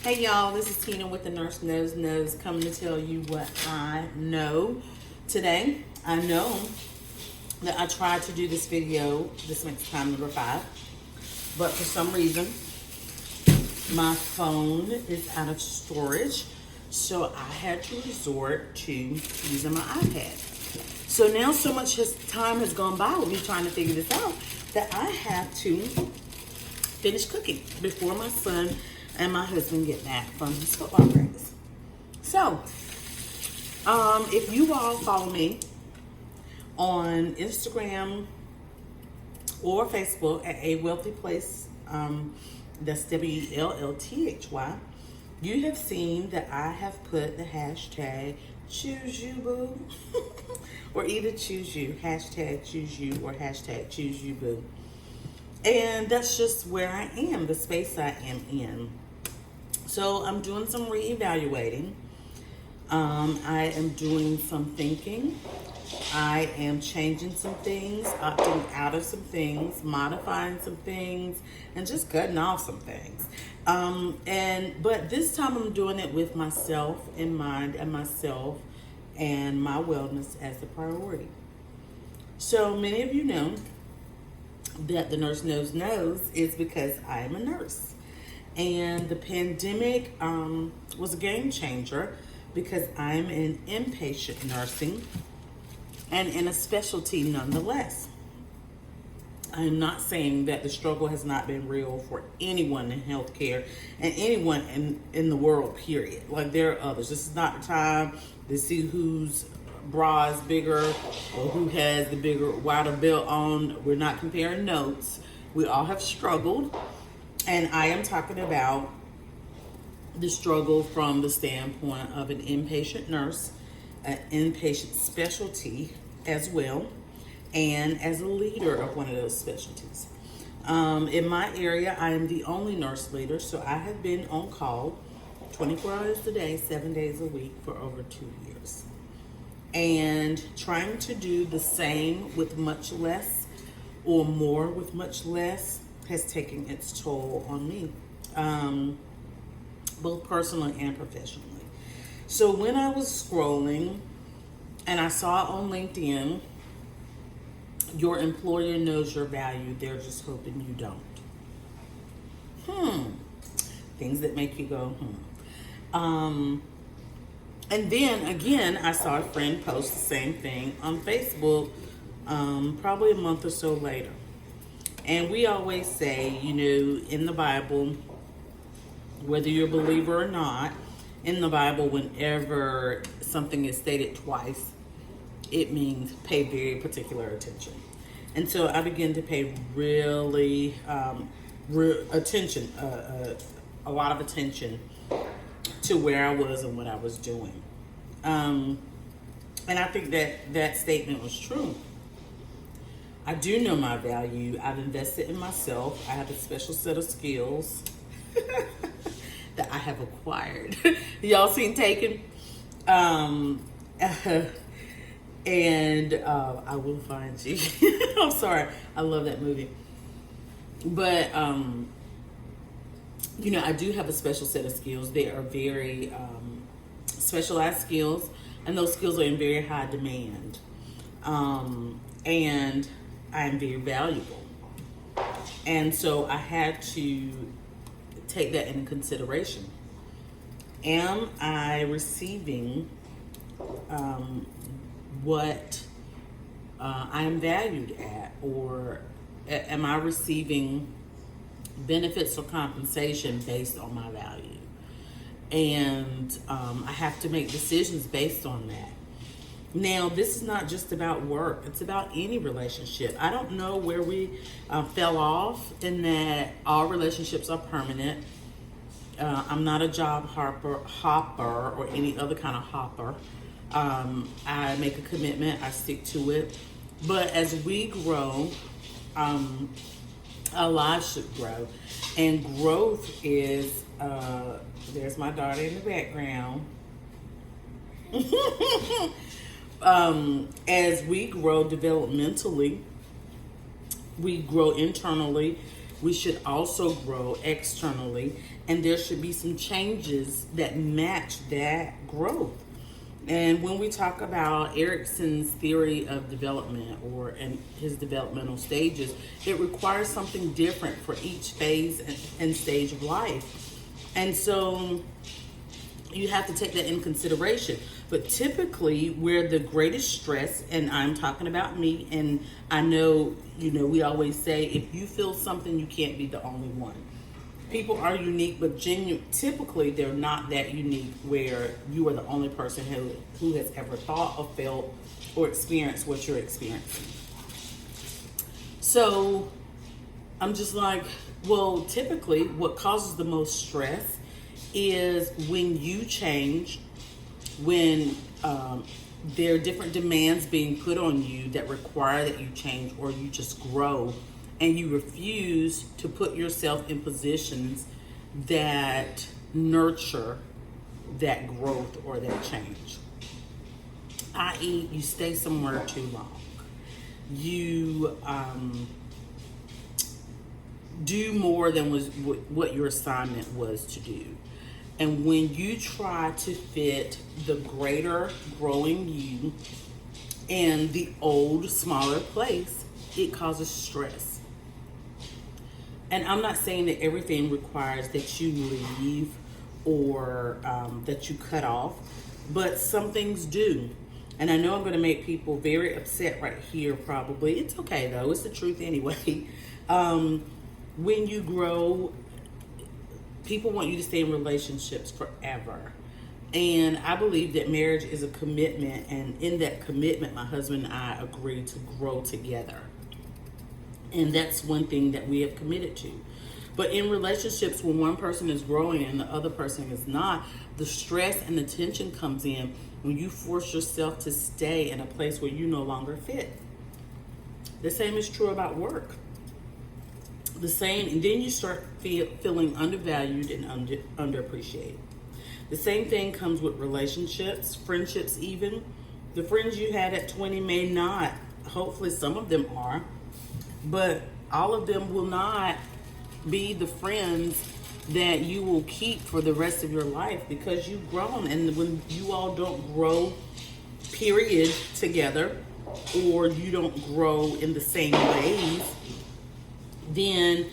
Hey y'all, this is Tina with the Nurse Knows coming to tell you what I know today. I know that I tried to do this video, this makes time number 5, but for some reason my phone is out of storage, so I had to resort to using my iPad. So now so much time has gone by with me trying to figure this out that I have to finish cooking before my son and my husband get back from his football practice. So, if you all follow me on Instagram or Facebook at A Wealthy Place, that's WELLTHY, you have seen that I have put the hashtag choose you boo or either choose you, hashtag choose you or hashtag choose you boo. And that's just where I am, the space I am in. So I'm doing some reevaluating. I am doing some thinking. I am changing some things, opting out of some things, modifying some things, and just cutting off some things. But this time I'm doing it with myself in mind and myself and my wellness as the priority. So many of you know that the Nurse Knows is because I am a nurse. And the pandemic was a game changer because I'm in inpatient nursing and in a specialty nonetheless. I'm not saying that the struggle has not been real for anyone in healthcare and anyone in the world, period. Like, there are others. This is not the time to see whose bra is bigger or who has the bigger, wider belt on. We're not comparing notes. We all have struggled. And I am talking about the struggle from the standpoint of an inpatient nurse, an inpatient specialty as well, and as a leader of one of those specialties. In my area, I am the only nurse leader, so I have been on call 24 hours a day, 7 days a week for over 2 years. And trying to do the same with much less or more with much less has taken its toll on me, both personally and professionally. So when I was scrolling and I saw on LinkedIn, your employer knows your value, they're just hoping you don't. Things that make you go, And then again, I saw a friend post the same thing on Facebook, probably a month or so later. And we always say, in the Bible, whether you're a believer or not, in the Bible, whenever something is stated twice, it means pay very particular attention. And so I began to pay really attention, a lot of attention to where I was and what I was doing. And I think that statement was true. I do know my value. I've invested in myself. I have a special set of skills that I have acquired. Y'all seen Taken? And I Will Find You. I'm sorry. I love that movie. But, I do have a special set of skills. They are very specialized skills, and those skills are in very high demand. And I'm very valuable. And so I had to take that into consideration. Am I receiving what I am valued at, or am I receiving benefits or compensation based on my value? And I have to make decisions based on that. Now, this is not just about work. It's about any relationship. I don't know where we fell off in that all relationships are permanent. I'm not a job hopper or any other kind of hopper. I make a commitment. I stick to it. But as we grow, our lives should grow. And growth is, there's my daughter in the background. As we grow developmentally, we grow internally, we should also grow externally, and there should be some changes that match that growth. And when we talk about Erickson's theory of development or in his developmental stages, it requires something different for each phase and stage of life. And so you have to take that in consideration. But typically, where the greatest stress, and I'm talking about me, and I know, we always say, if you feel something, you can't be the only one. People are unique, but typically they're not that unique where you are the only person who has ever thought or felt or experienced what you're experiencing. So I'm just like, well, typically what causes the most stress is when you change, when there are different demands being put on you that require that you change or you just grow, and you refuse to put yourself in positions that nurture that growth or that change. I.e., you stay somewhere too long. You do more than what your assignment was to do. And when you try to fit the greater growing you in the old, smaller place, it causes stress. And I'm not saying that everything requires that you leave or that you cut off, but some things do. And I know I'm going to make people very upset right here probably. It's okay though, it's the truth anyway. When you grow, people want you to stay in relationships forever. And I believe that marriage is a commitment, and in that commitment, my husband and I agreed to grow together. And that's one thing that we have committed to. But in relationships, when one person is growing and the other person is not, the stress and the tension comes in when you force yourself to stay in a place where you no longer fit. The same is true about work. And then you start feeling undervalued and underappreciated. The same thing comes with relationships, friendships even. The friends you had at 20 may not. Hopefully some of them are. But all of them will not be the friends that you will keep for the rest of your life because you've grown. And when you all don't grow, period, together, or you don't grow in the same ways, then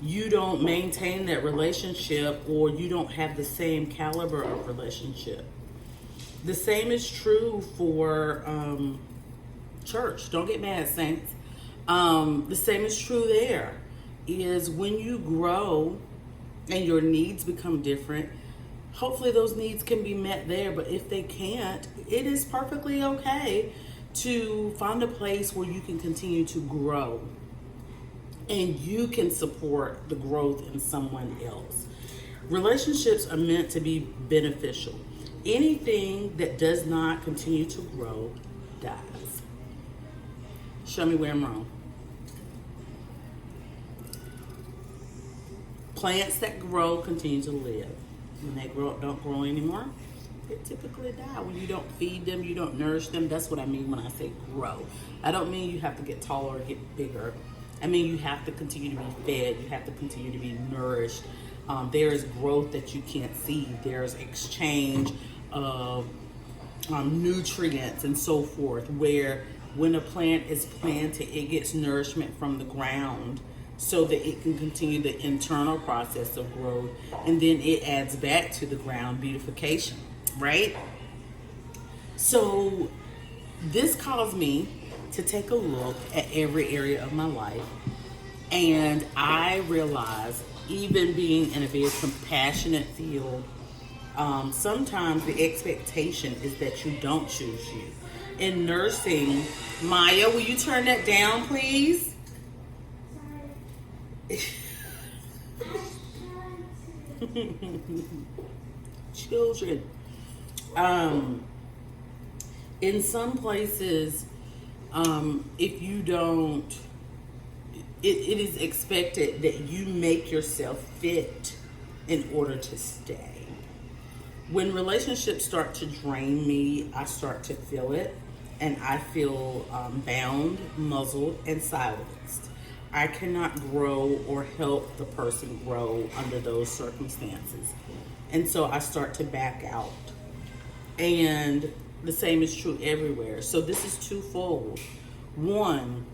you don't maintain that relationship, or you don't have the same caliber of relationship. The same is true for church. Don't get mad, saints. The same is true there, is when you grow and your needs become different, hopefully those needs can be met there, but if they can't, it is perfectly okay to find a place where you can continue to grow and you can support the growth in someone else. Relationships are meant to be beneficial. Anything that does not continue to grow dies. Show me where I'm wrong. Plants that grow continue to live. When they don't grow anymore, they typically die. When you don't feed them, you don't nourish them. That's what I mean when I say grow. I don't mean you have to get taller or get bigger. I mean you have to continue to be fed. You have to continue to be nourished. There is growth that you can't see. There's exchange of nutrients and so forth, where when a plant is planted, it gets nourishment from the ground so that it can continue the internal process of growth, and then it adds back to the ground beautification, right? So this caused me to take a look at every area of my life, and I realized, even being in a very compassionate field, sometimes the expectation is that you don't choose you. In nursing, Maya, will you turn that down, please? Children. In some places, if you don't, it is expected that you make yourself fit in order to stay. When relationships start to drain me, I start to feel it, and I feel bound, muzzled, and silenced. I cannot grow or help the person grow under those circumstances. And so I start to back out. And the same is true everywhere. So this is twofold. One,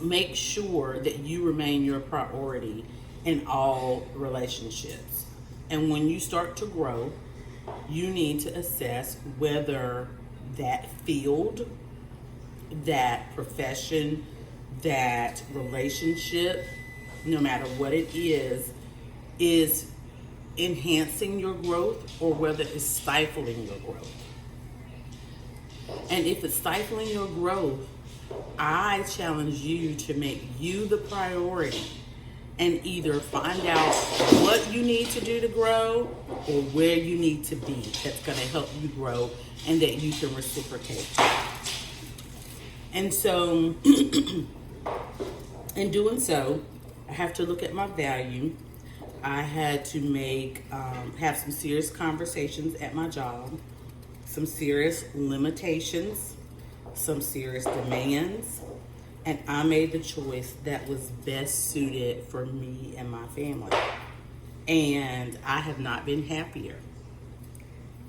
make sure that you remain your priority in all relationships. And when you start to grow, you need to assess whether that field, that profession, that relationship, no matter what it is enhancing your growth or whether it's stifling your growth. And if it's stifling your growth, I challenge you to make you the priority and either find out what you need to do to grow or where you need to be that's going to help you grow and that you can reciprocate. And so, in doing so, I have to look at my value. I had to have some serious conversations at my job, some serious limitations, some serious demands, and I made the choice that was best suited for me and my family. And I have not been happier.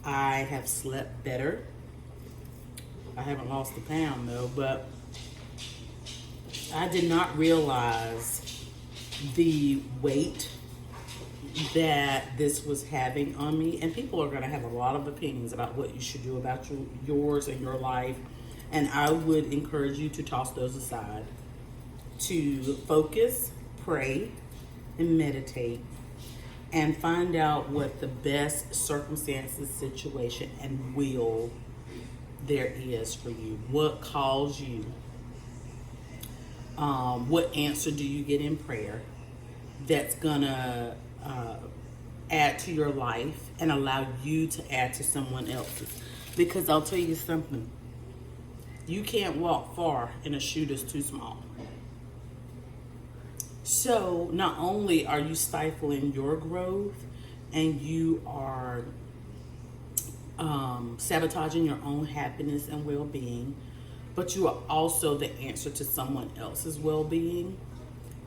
I have slept better. I haven't lost a pound though, but I did not realize the weight that this was having on me. And people are going to have a lot of opinions about what you should do about yours and your life. And I would encourage you to toss those aside, to focus, pray, and meditate, and find out what the best circumstances, situation, and will there is for you. What calls you? What answer do you get in prayer that's gonna add to your life and allow you to add to someone else's? Because I'll tell you something, you can't walk far in a shoe that's too small. So not only are you stifling your growth and you are sabotaging your own happiness and well-being, but you are also the answer to someone else's well-being,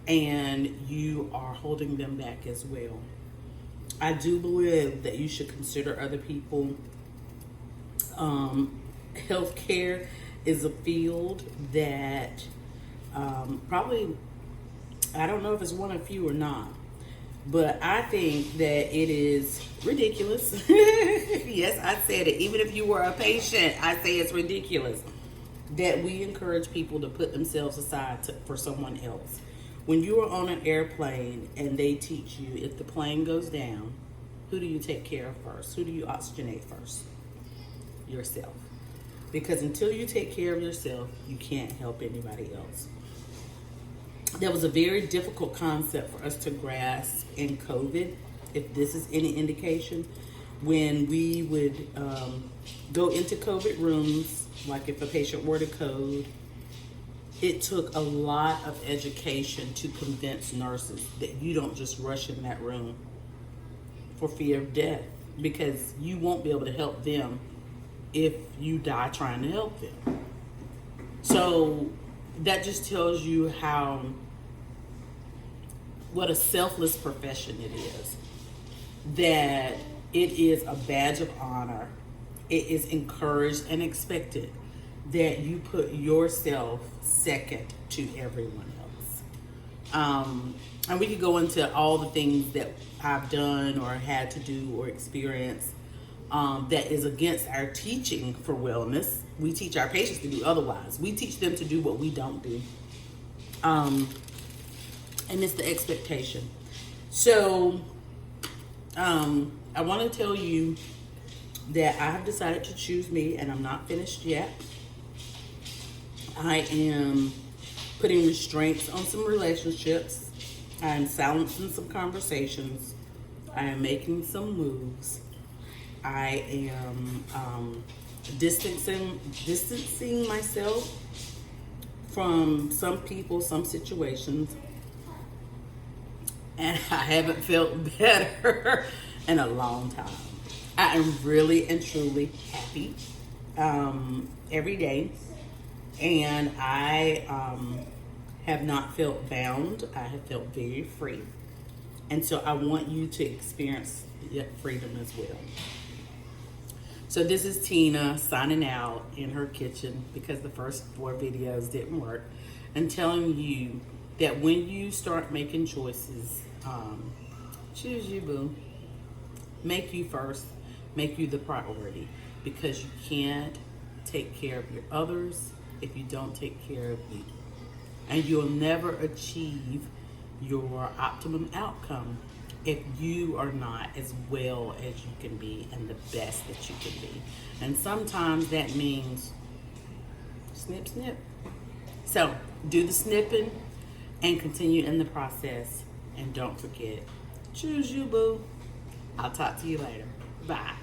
and you are holding them back as well. I do believe that you should consider other people. Healthcare is a field that probably, I don't know if it's one of few or not, but I think that it is ridiculous. Yes, I said it. Even if you were a patient, I say it's ridiculous that we encourage people to put themselves aside for someone else. When you are on an airplane and they teach you if the plane goes down, who do you take care of first? Who do you oxygenate first? Yourself. Because until you take care of yourself, you can't help anybody else. That was a very difficult concept for us to grasp in COVID, if this is any indication. When we would go into COVID rooms, like if a patient were to code, it took a lot of education to convince nurses that you don't just rush in that room for fear of death, because you won't be able to help them if you die trying to help them. So that just tells you what a selfless profession it is. That it is a badge of honor. It is encouraged and expected that you put yourself second to everyone else. And we could go into all the things that I've done or had to do or experienced that is against our teaching for wellness. We teach our patients to do otherwise. We teach them to do what we don't do. And it's the expectation. So I want to tell you that I have decided to choose me, and I'm not finished yet. I am putting restraints on some relationships. I am silencing some conversations. I am making some moves. I am distancing myself from some people, some situations. And I haven't felt better in a long time. I am really and truly happy every day. And I have not felt bound. I have felt very free. And so I want you to experience freedom as well. So this is Tina signing out in her kitchen because the first 4 videos didn't work, and telling you that when you start making choices, choose you, boo. Make you first. Make you the priority, because you can't take care of your others if you don't take care of you. And you'll never achieve your optimum outcome if you are not as well as you can be and the best that you can be. And sometimes that means snip, snip. So do the snipping and continue in the process. And don't forget, choose you, boo. I'll talk to you later. Bye.